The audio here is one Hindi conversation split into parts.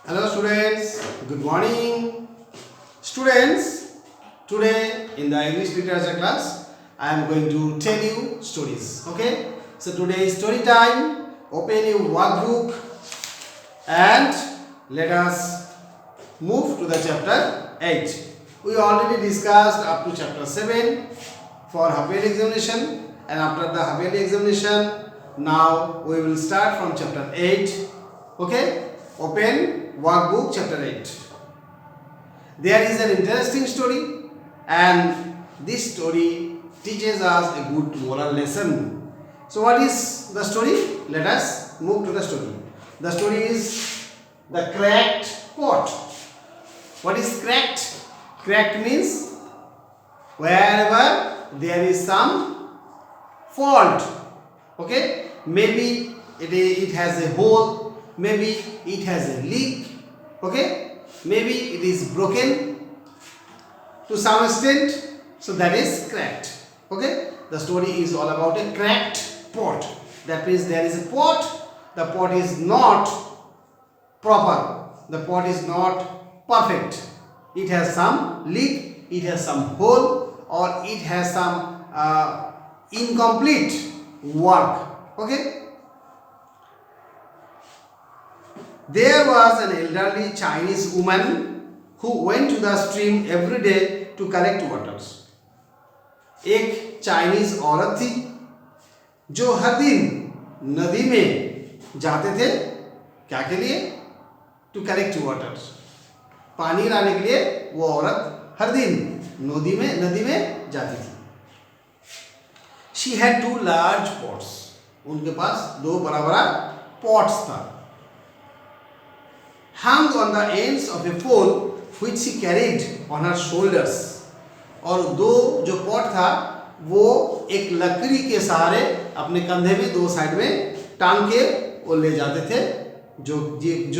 Hello students, good morning. Students, today in the English literature class, I am going to tell you stories. Okay? So today is story time. Open your workbook and let us move to the chapter 8. We already discussed up to chapter 7 for half-yearly examination, and after the half-yearly examination, now we will start from chapter 8. Okay? Open workbook chapter 8. There is an interesting story, and this story teaches us a good moral lesson. So what is the story? Let us move to the story. The story is the cracked pot. What is cracked? Cracked means wherever there is some fault. Okay? Maybe it has a hole, maybe it has a leak. Okay? Maybe it is broken to some extent, so that is cracked. Okay? The story is all about a cracked pot. That means there is a pot, the pot is not proper, the pot is not perfect. It has some leak, it has some hole, or it has some incomplete work. Okay? There was an elderly Chinese woman who went to the stream every day to collect waters. एक चाइनीज औरत थी जो हर दिन नदी में जाते थे, क्या के लिए? टू कलेक्ट वाटर्स, पानी लाने के लिए वो औरत हर दिन नदी में जाती थी. She had two large pots, उनके पास दो बड़ा बड़ा पॉट्स था. hung on the ends of a pole which she carried on her shoulders, और दो जो पॉट था वो एक लकड़ी के सहारे अपने कंधे में दो साइड में टांग के वो ले जाते थे, जो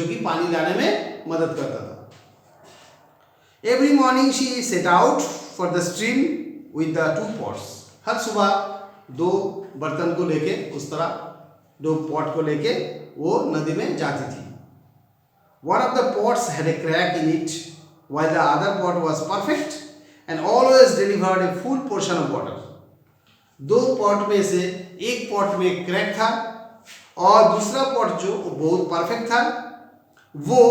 कि पानी लाने में मदद करता था. Every morning she set out for the stream with the two pots. हर सुबह दो बर्तन को लेके, उस तरह दो पॉट को लेके वो नदी में जाती थी. One of the pots had a crack in it, while the other pot was perfect and always delivered a full portion of water. दो पॉट में से एक पॉट में क्रैक था और दूसरा पॉट जो बहुत परफेक्ट था, वो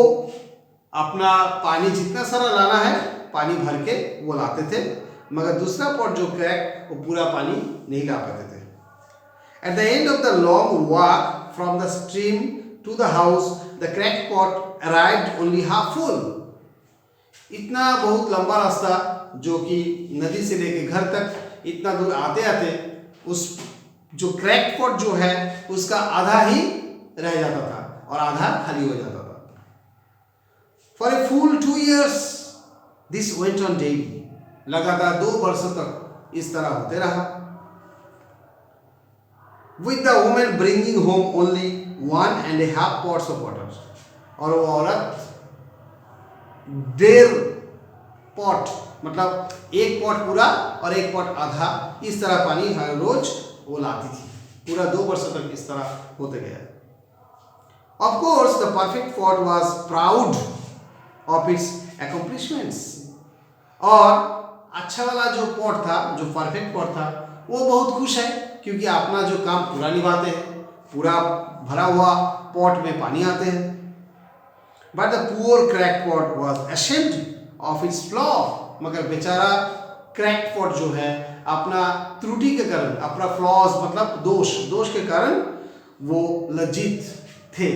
अपना पानी जितना सारा लाना है पानी भर के वो लाते थे, मगर दूसरा पॉट जो क्रैक वो पूरा पानी नहीं ला पाते थे. At the end of the long walk from the stream to the house, the cracked pot arrived only half full. इतना बहुत लंबा रास्ता जो कि नदी से लेके घर तक इतना दूर आते आते उस जो क्रैक्ड पॉट जो है उसका आधा ही रह जाता था और आधा खाली हो जाता था. For a full 2 years this went on daily. लगातार 2 वर्षों तक इस तरह होते रहा. With the woman bringing home only 1.5 pots of water. और वो औरत 1.5 पॉट, मतलब एक पॉट पूरा और एक पॉट आधा, इस तरह पानी हर रोज वो लाती थी. पूरा 2 वर्षों तक इस तरह होते गया. Of course, the perfect pot was proud of its accomplishments. और अच्छा वाला जो पॉट था, जो परफेक्ट पॉट था, वो बहुत खुश है क्योंकि अपना जो काम पूरा निभाते हैं, पूरा भरा हुआ पॉट में पानी आते हैं. But the poor cracked pot was ashamed of its flaw. मगर बेचारा क्रैक्ड पॉट जो है अपना त्रुटि के कारण, अपना फ्लॉज मतलब दोष के कारण वो लज्जित थे.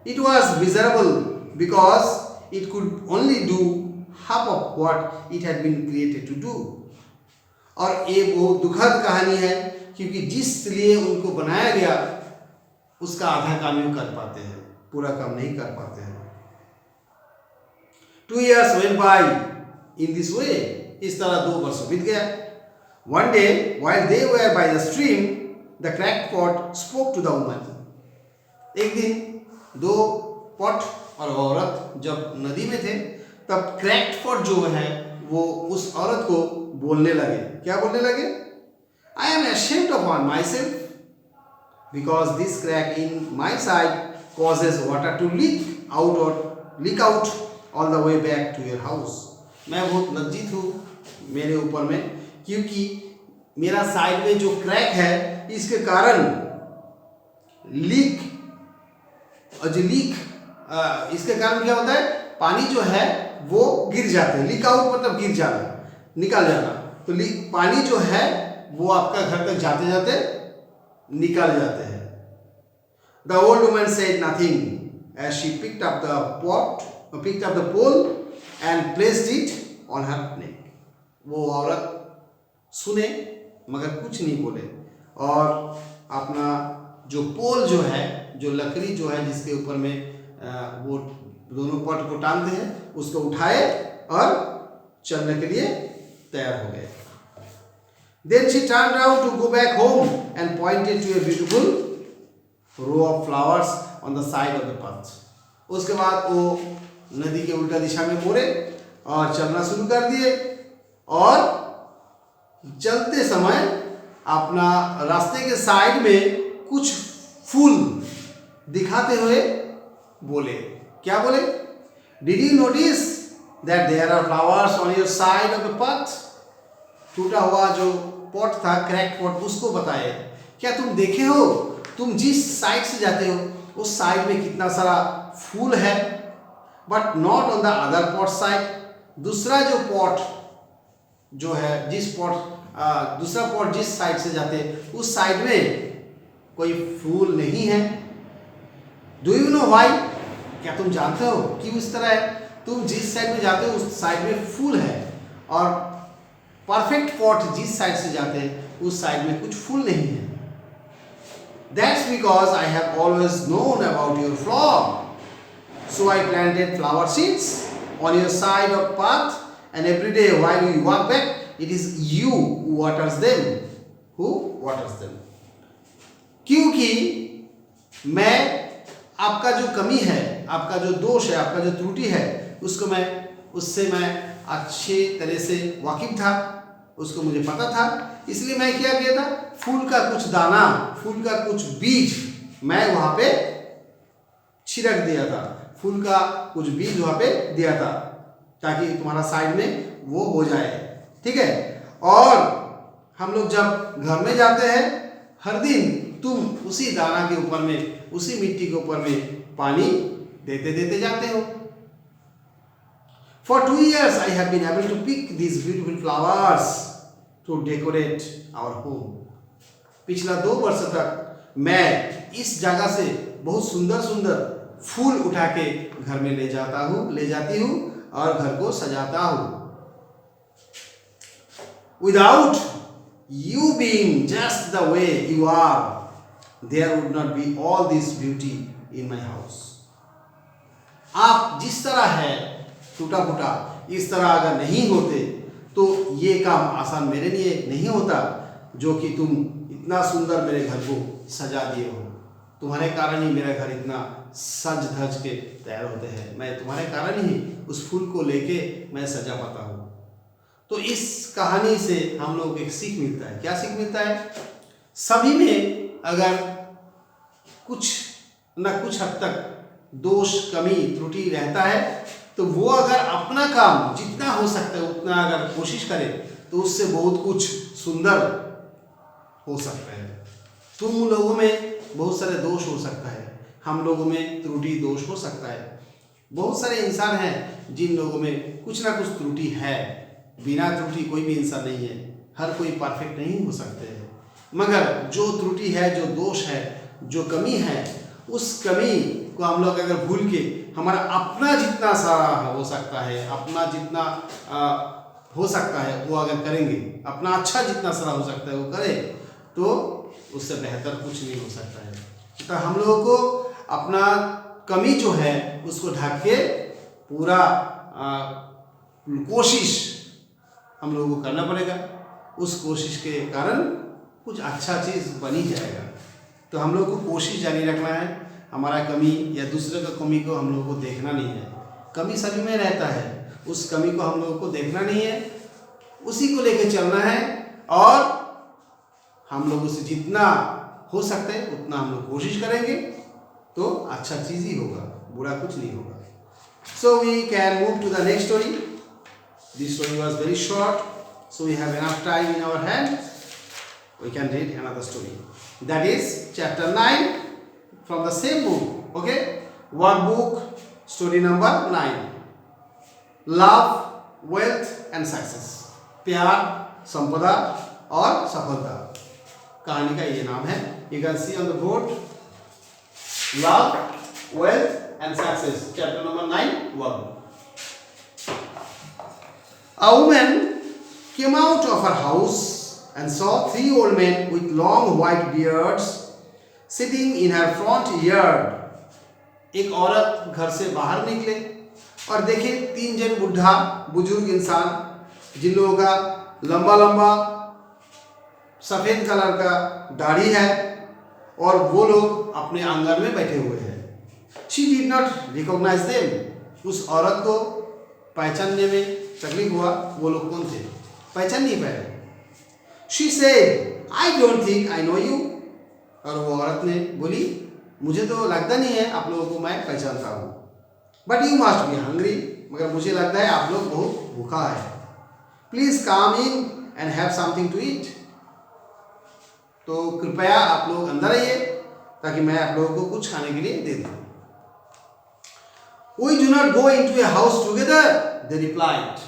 It was miserable because it could only do half of what it had been created to do. और ये बहुत दुखद कहानी है क्योंकि जिस लिए उनको बनाया गया उसका आधा काम ही कर पाते हैं, पूरा काम नहीं कर पाते हैं. 2 years went by in this way. इस तरह 2 वर्ष बीत गया. One day while they were by the stream, the cracked pot spoke to the woman. एक दिन दो पॉट और औरत जब नदी में थे तब क्रैक्ड पॉट जो है वो उस औरत को बोलने लगे. क्या बोलने लगे? I am ashamed of myself because this crack in my side causes water to leak out all the way back to your house. मैं बहुत लज्जित हूँ मेरे ऊपर में, क्योंकि मेरा साइड में जो क्रैक है इसके कारण लीक इसके कारण क्या होता है, पानी जो है वो गिर जाते हैं. लीक आउट मतलब गिर जाना, निकल जाना. तो पानी जो है वो आपका घर तक जाते जाते निकल जाते हैं. The old woman said nothing as she picked up the pole and placed it on her neck. वो औरत सुने मगर कुछ नहीं बोले और अपना जो पोल जो है, जो लकड़ी जो है जिसके ऊपर में वो दोनों पॉट को टांगते हैं, उसको उठाए और चलने के लिए तैयार हो गए. Then she turned around to go back home and pointed to a beautiful row of flowers on the side of the path. उसके बाद वो नदी के उल्टा दिशा में मोड़े और चलना शुरू कर दिए और चलते समय अपना रास्ते के साइड में कुछ फूल दिखाते हुए बोले. क्या बोले? Did you notice that there are flowers on your side of the path? टूटा हुआ जो पॉट था, क्रैक पॉट, उसको बताए. क्या तुम देखे हो, तुम जिस साइड से जाते हो उस साइड में कितना सारा फूल है, but not on the other pot side. दूसरा जो पॉट जो है, दूसरा पॉट जिस साइड से जाते हैं उस साइड में कोई फूल नहीं है. Do you know why? क्या तुम जानते हो क्यों इस तरह है? तुम जिस साइड में जाते हो उस साइड में फूल है और परफेक्ट पॉट जिस साइड से जाते हैं उस साइड में कुछ फूल नहीं है. That's because I have always known about your flaw. So I planted flower seeds on your side of path, and every day while you walk back, it is you who waters them. क्योंकि मैं आपका जो कमी है, आपका जो दोष है, आपका जो त्रुटि है, उससे मैं अच्छे तरह से वाकिफ था, उसको मुझे पता था. इसलिए मैं क्या किया था, फूल का कुछ दाना, फूल का कुछ बीज मैं वहां पे छिड़क दिया था. फूल का कुछ बीज वहां पे दिया था ताकि तुम्हारा साइड में वो हो जाए. ठीक है. और हम लोग जब घर में जाते हैं हर दिन तुम उसी दाना के ऊपर में, उसी मिट्टी के ऊपर में पानी देते जाते हो. For 2 years I have been able to pick these beautiful flowers to decorate our home. पिछला 2 वर्ष तक मैं इस जगह से बहुत सुंदर सुंदर फूल उठा के घर में ले जाती हूँ और घर को सजाता हूँ. Without you being just the way you are, there would not be all this beauty in my house. आप जिस तरह है टूटा फूटा, इस तरह अगर नहीं होते तो ये काम आसान मेरे लिए नहीं होता जो कि तुम इतना सुंदर मेरे घर को सजा दिए हो. तुम्हारे कारण ही मेरा घर इतना सज धज के तैयार होते हैं. मैं तुम्हारे कारण ही उस फूल को लेके मैं सजा पाता हूँ. तो इस कहानी से हम लोग एक सीख मिलता है. क्या सीख मिलता है? सभी में अगर कुछ न कुछ हद तक दोष, कमी, त्रुटि रहता है तो वो अगर अपना काम जितना हो सकता है उतना अगर कोशिश करे तो उससे बहुत कुछ सुंदर हो सकता है. तुम लोगों में बहुत सारे दोष हो सकता है, हम लोगों में त्रुटि दोष हो सकता है. बहुत सारे इंसान हैं जिन लोगों में कुछ ना कुछ त्रुटि है. बिना त्रुटि कोई भी इंसान नहीं है. हर कोई परफेक्ट नहीं हो सकते हैं. मगर जो त्रुटि है, जो दोष है, जो कमी है, उस कमी को हम लोग अगर भूल के हमारा अपना जितना सारा हो सकता है, अपना जितना हो सकता है वो अगर करेंगे, अपना अच्छा जितना सारा हो सकता है वो करें तो उससे बेहतर कुछ नहीं हो सकता है. तो हम लोगों को अपना कमी जो है उसको ढक के पूरा कोशिश हम लोगों को करना पड़ेगा. उस कोशिश के कारण कुछ अच्छा चीज़ बनी जाएगा. तो हम लोग को कोशिश जारी रखना है. हमारा कमी या दूसरे का कमी को हम लोगों को देखना नहीं है. कमी सभी में रहता है, उस कमी को हम लोगों को देखना नहीं है, उसी को लेके चलना है और हम लोगों से जितना हो सकता है उतना हम लोग कोशिश करेंगे तो अच्छा चीज ही होगा, बुरा कुछ नहीं होगा. So we can move to the next story. This story was very short, so we have enough time in our hand. We can read another story. That is chapter 9 from the same book. Okay, one book, story number 9. Love, wealth and success. प्यार, संपदा और सफलता. कहानी का ये नाम है. You can see on the board. Love, wealth and success. Chapter number 9, 1. A woman came out of her house and saw 3 old men with long white beards sitting in her front yard. एक औरत घर से बाहर निकले और देखे 3 जन बुढ़ा बुजुर्ग इंसान जिन लोगों का लंबा लंबा सफेद कलर का दाढ़ी है और वो लोग अपने आंगन में बैठे हुए हैं. She did not recognize them. उस औरत को पहचानने में तकलीफ हुआ. वो लोग कौन थे, पहचान नहीं पाए. She said, I don't think I know you. और वो औरत ने बोली, मुझे तो लगता नहीं है आप लोगों को मैं पहचानता हूँ. But you must be hungry. मगर मुझे लगता है आप लोग बहुत भूखा है. Please come in and have something to eat. तो कृपया आप लोग अंदर आइए ताकि मैं आप लोगों को कुछ खाने के लिए दे दूँ. We do not go into a house together, they replied.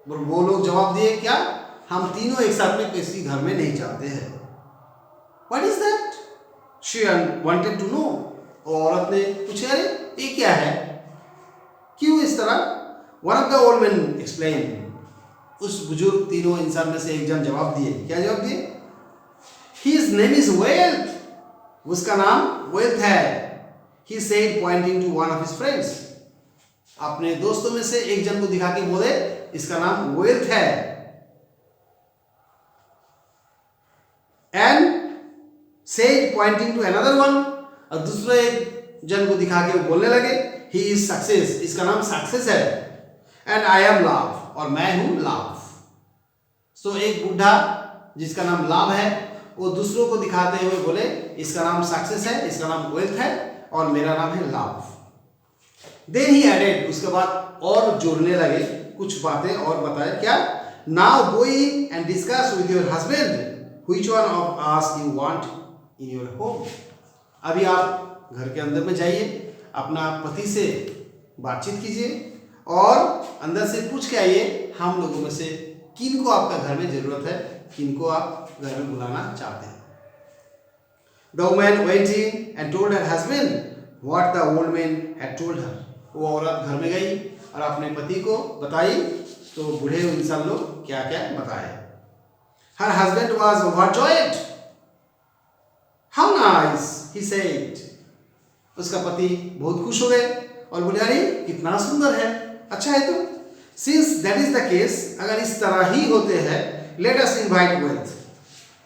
वो लोग जवाब दिए, क्या हम तीनों एक साथ में किसी घर में नहीं जाते हैं. What is that? She wanted to know. औरत ने पूछा, अरे ये क्या है, क्यों इस तरह. One of the old men explained. उस बुजुर्ग तीनों इंसान में से एक जन जवाब दिए. क्या जवाब दिए? His name is Wealth. उसका नाम Wealth है. He said pointing to one of his friends. अपने दोस्तों में से एक जन को दिखा के बोले, इसका नाम Wealth है. And said pointing to another one. और दूसरे जन को दिखा के वो बोलने लगे, he is success. इसका नाम Success है. And I am Love. और मैं हूं लाभ. So एक बुढ़ा जिसका नाम लाभ है वो दूसरों को दिखाते हुए बोले, इसका नाम सक्सेस है, इसका नाम वेल्थ है और मेरा नाम है लाभ. Then he added. उसके बाद और जोड़ने लगे कुछ बातें और बताए. क्या? Now go in and discuss with your husband which one of us you want in your home. अभी आप घर के अंदर में जाइए, अपना पति से बातचीत कीजिए और अंदर से पूछ के आइए हम लोगों में से किन को आपका घर में जरूरत है, किन को आप घर में बुलाना चाहते हैं. The woman went in and told her husband what the old man had told her. वो औरत घर में गई और अपने पति को बताई तो बूढ़े इंसान लोग क्या क्या बताए. Her husband was overjoyed. How nice, he said. उसका पति बहुत खुश हो गए और बोले, अरे कितना सुंदर है, अच्छा है. तो Since that is the case, अगर इस तरह ही होते हैं, let us invite Wealth.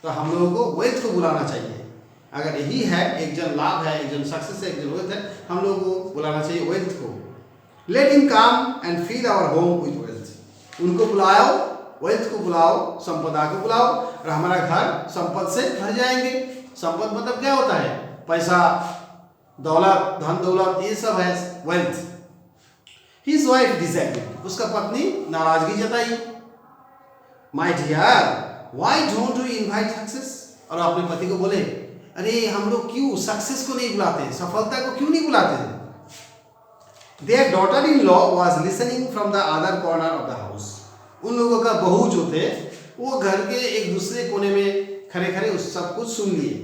तो हम लोगों को Wealth को बुलाना चाहिए. अगर यही है, एक जन लाभ है, एक जन सक्सेस है, एक जन Wealth है, हम लोगों को बुलाना चाहिए Wealth को. Let him come and fill our home with wealth. उनको बुलाओ, Wealth को बुलाओ, संपदा को बुलाओ और हमारा घर संपद से भर जाएंगे. संपद मतलब क्या होता है? पैसा, दौलत, धन दौलत, ये सब है Wealth. His wife disagreed. उसका पत्नी नाराजगी जताई. My dear, why don't you invite success? और अपने पति को बोले, अरे हम लोग क्यों सक्सेस को नहीं बुलाते, सफलता को क्यों नहीं बुलाते. Their daughter-in-law was listening from the other corner of the house. उन लोगों का बहू जो थे वो घर के एक दूसरे कोने में खड़े खड़े उस सब कुछ सुन लिए.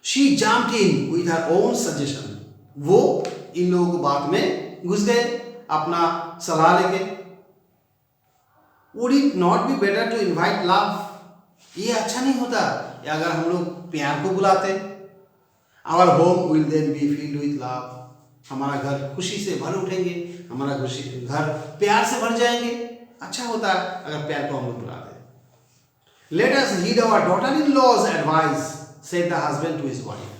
She jumped in with her own suggestion. वो इन लोगों को बात में घुस गए अपना सलाह लेके. Would it not be better to invite love? ये अच्छा नहीं होता अगर हम लोग प्यार को बुलाते. Our home will then be filled with love. हमारा घर खुशी से भर उठेंगे, हमारा घर प्यार से भर जाएंगे. अच्छा होता अगर प्यार को हम लोग बुलाते. Let us heed our daughter-in-law's advice, said the husband to his wife.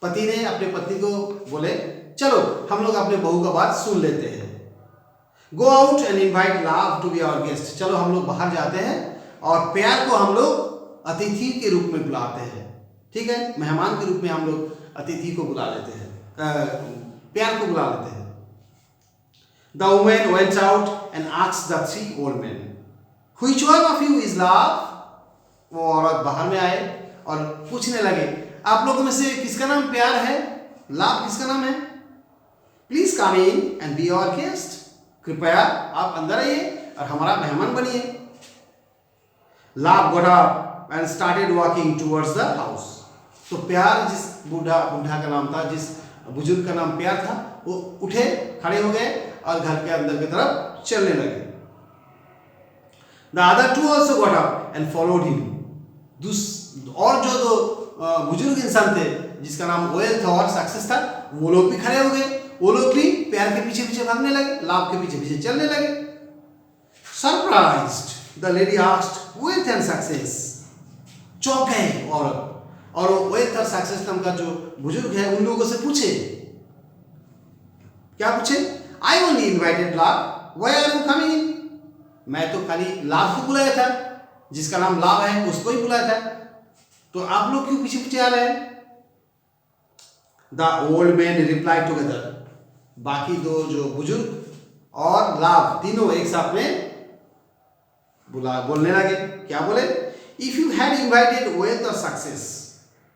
पति ने अपने पत्नी को बोले, चलो हम लोग अपने बहू का बात सुन लेते हैं. Go out and invite love to be our guest. चलो हम लोग बाहर जाते हैं और प्यार को हम लोग अतिथि के रूप में बुलाते हैं. ठीक है, मेहमान के रूप में हम लोग अतिथि को बुला लेते हैं, प्यार को बुला लेते हैं। The woman went out and asked the 3 old men, which one of you is love? वो औरत बाहर में आए और पूछने लगे, आप लोगों में से किसका नाम प्यार है, लाभ किसका नाम है? Please come in and be our guest, कृपया आप अंदर आइए और हमारा मेहमान बनिए। लाभ got up and started walking towards the house. तो प्यार, जिस बूढ़ा का नाम था, जिस बुजुर्ग का नाम प्यार था, वो उठे, खड़े हो गए और घर के अंदर की तरफ चलने लगे। The other 2 also got up and followed him. और जो 2 बुजुर्ग इंसान थे, जिसका नाम वेल्थ और सक्सेस था, वो लोग भी खड़े हो गए। वो लोग भी प्यार के पीछे पीछे भागने लगे, लाभ के पीछे पीछे चलने लगे। Surprised, the lady asked, wealth and success. चौंक गए औरत, और वेल्थ और सक्सेस नाम का जो बुजुर्ग है उन लोगों से पूछे, क्या पूछे? I only invited लाभ, why are you coming in? मैं तो खाली लाभ को बुलाया था, जिसका नाम लाभ है उसको ही बुलाया था, तो आप लोग क्यों पीछे पीछे आ रहे हैं? The old men replied together. बाकी 2 जो बुजुर्ग और लाभ तीनों एक साथ में बोलने लगे। क्या बोले? If you had invited wealth or success,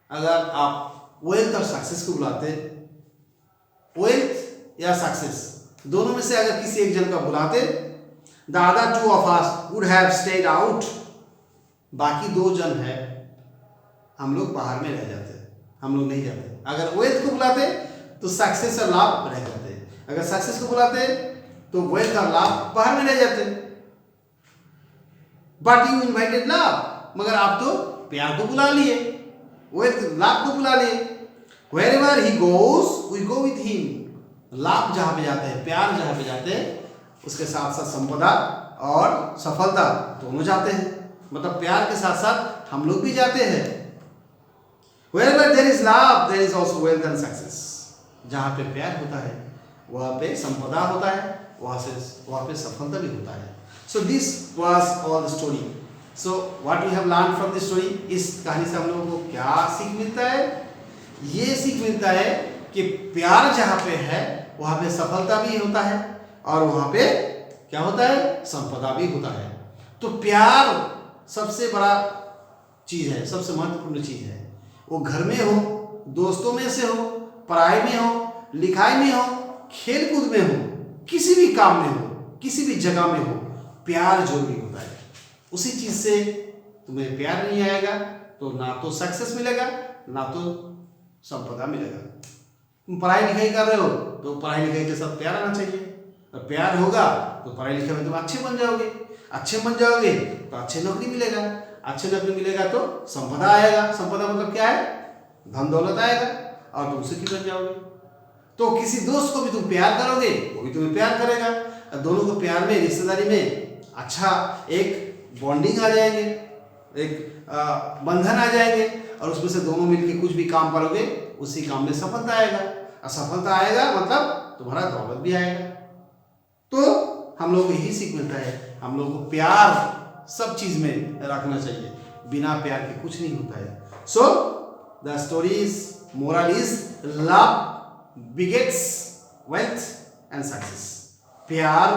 अगर आप वेल्थ और सक्सेस को बुलाते, वेल्थ या सक्सेस दोनों में से अगर किसी एक जन का बुलाते, the other 2 of us would have stayed out. बाकी 2 जन है, हम लोग बाहर में रह जाते, हम लोग नहीं जाते। अगर वेल्थ को बुलाते तो सक्सेस और लाभ रह जाते, अगर सक्सेस को बुलाते तो वेल्थ और लाभ बाहर में रह जाते। बट यू इन्वाइटेड लाभ, मगर आप तो प्यार को बुला लिए, वेल्थ लाभ को बुला लिए। Wherever he goes, we go with him. लाभ जहां पे जाते हैं, प्यार जहां पे जाते हैं, उसके साथ साथ संपदा और सफलता दोनों जाते हैं। मतलब प्यार के साथ साथ हम लोग भी जाते हैं। Wherever there is love, there is also wealth and success. जहाँ पे प्यार होता है वहाँ पे संपदा होता है, वहाँ पे सफलता भी होता है। So this was all the story. So what we have learned from this story, इस कहानी से हम लोगों को क्या सीख मिलता है? ये सीख मिलता है कि प्यार जहाँ पे है वहाँ पे सफलता भी होता है और वहाँ पे क्या होता है? संपदा भी होता है। तो प्यार सबसे बड़ा चीज है, सबसे महत्वपूर्ण चीज है। वो घर में हो, दोस्तों में से हो, पढ़ाई में हो, लिखाई में हो, खेल कूद में हो, किसी भी काम में हो, किसी भी जगह में हो, प्यार जरूरी होता है। उसी चीज से तुम्हें प्यार नहीं आएगा तो ना तो सक्सेस मिलेगा ना तो संपदा मिलेगा। तुम पढ़ाई लिखाई कर रहे हो तो पढ़ाई लिखाई के साथ प्यार आना चाहिए, और प्यार होगा तो पढ़ाई लिखाई में तुम अच्छे बन जाओगे, अच्छे बन जाओगे तो अच्छी नौकरी मिलेगा, अच्छी नौकरी मिलेगा तो संपदा आएगा। संपदा मतलब क्या है? धन दौलत आएगा और तुम सुखी बन जाओगे। तो किसी दोस्त को भी तुम प्यार करोगे, वो भी तुम्हें प्यार करेगा, और दोनों को प्यार में, रिश्तेदारी में अच्छा एक बॉन्डिंग आ जाएंगे, एक बंधन आ जाएंगे, और उसमें से दोनों मिलकर कुछ भी काम करोगे, उसी काम में सफलता आएगा, और सफलता आएगा मतलब तुम्हारा दौलत भी आएगा। तो हम लोग को यही सीख मिलता है, हम लोग को प्यार सब चीज में रखना चाहिए, बिना प्यार के कुछ नहीं होता है। So the stories moral is love begets wealth and success. प्यार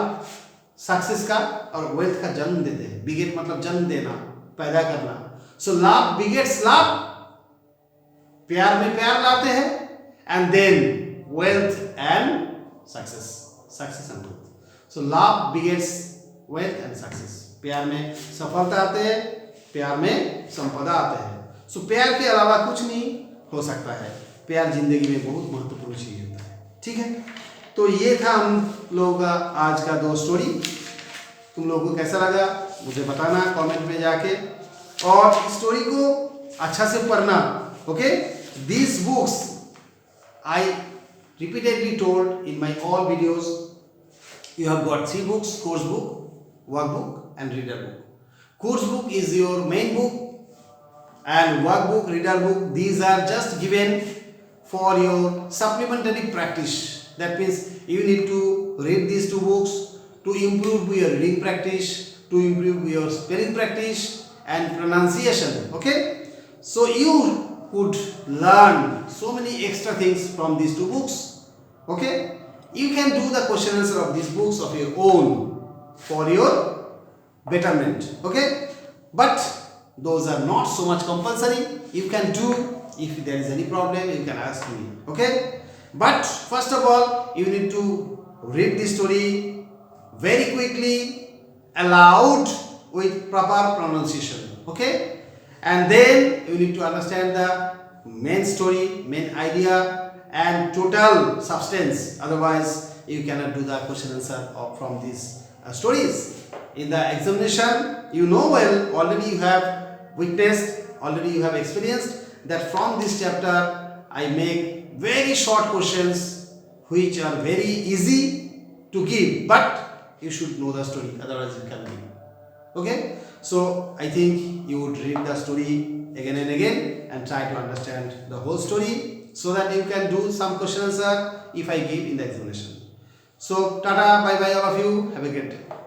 सक्सेस का और वेल्थ का जन्म देते हैं। बिगेट मतलब जन्म देना, पैदा करना। सो लव बिगेट्स लव, प्यार में प्यार लाते हैं, and then wealth and success, success and wealth. So love begets wealth and success, प्यार में सफलता आते हैं, प्यार में संपदा आते हैं। सो प्यार के अलावा कुछ नहीं हो सकता है। प्यार जिंदगी में बहुत महत्वपूर्ण चीज होता है। ठीक है, तो ये था हम लोगों का आज का 2 स्टोरी। तुम लोगों को कैसा लगा मुझे बताना कमेंट में जाके, और स्टोरी को अच्छा से पढ़ना। Okay, these books I repeatedly told in my all videos. You have got 3 books, course book, workbook and reader book. Course book is your main book, and workbook, reader book, these are just given for your supplementary practice. That means you need to read these 2 books to improve your reading practice, to improve your spelling practice and pronunciation. Okay, so you could learn so many extra things from these two books. Okay, you can do the question answer of these books of your own for your betterment. Okay, but those are not so much compulsory. You can do. If there is any problem, you can ask me. Okay, but first of all, you need to read the story very quickly, aloud, with proper pronunciation. Okay, and then you need to understand the main story, main idea, and total substance. Otherwise, you cannot do the question answer from these stories. In the examination, you know well, already you have witnessed, already you have experienced that from this chapter I make very short questions which are very easy to give, but you should know the story, otherwise you can give. Okay, so I think you would read the story again and again and try to understand the whole story so that you can do some question answer if I give in the examination. So tata, bye bye all of you, have a great day.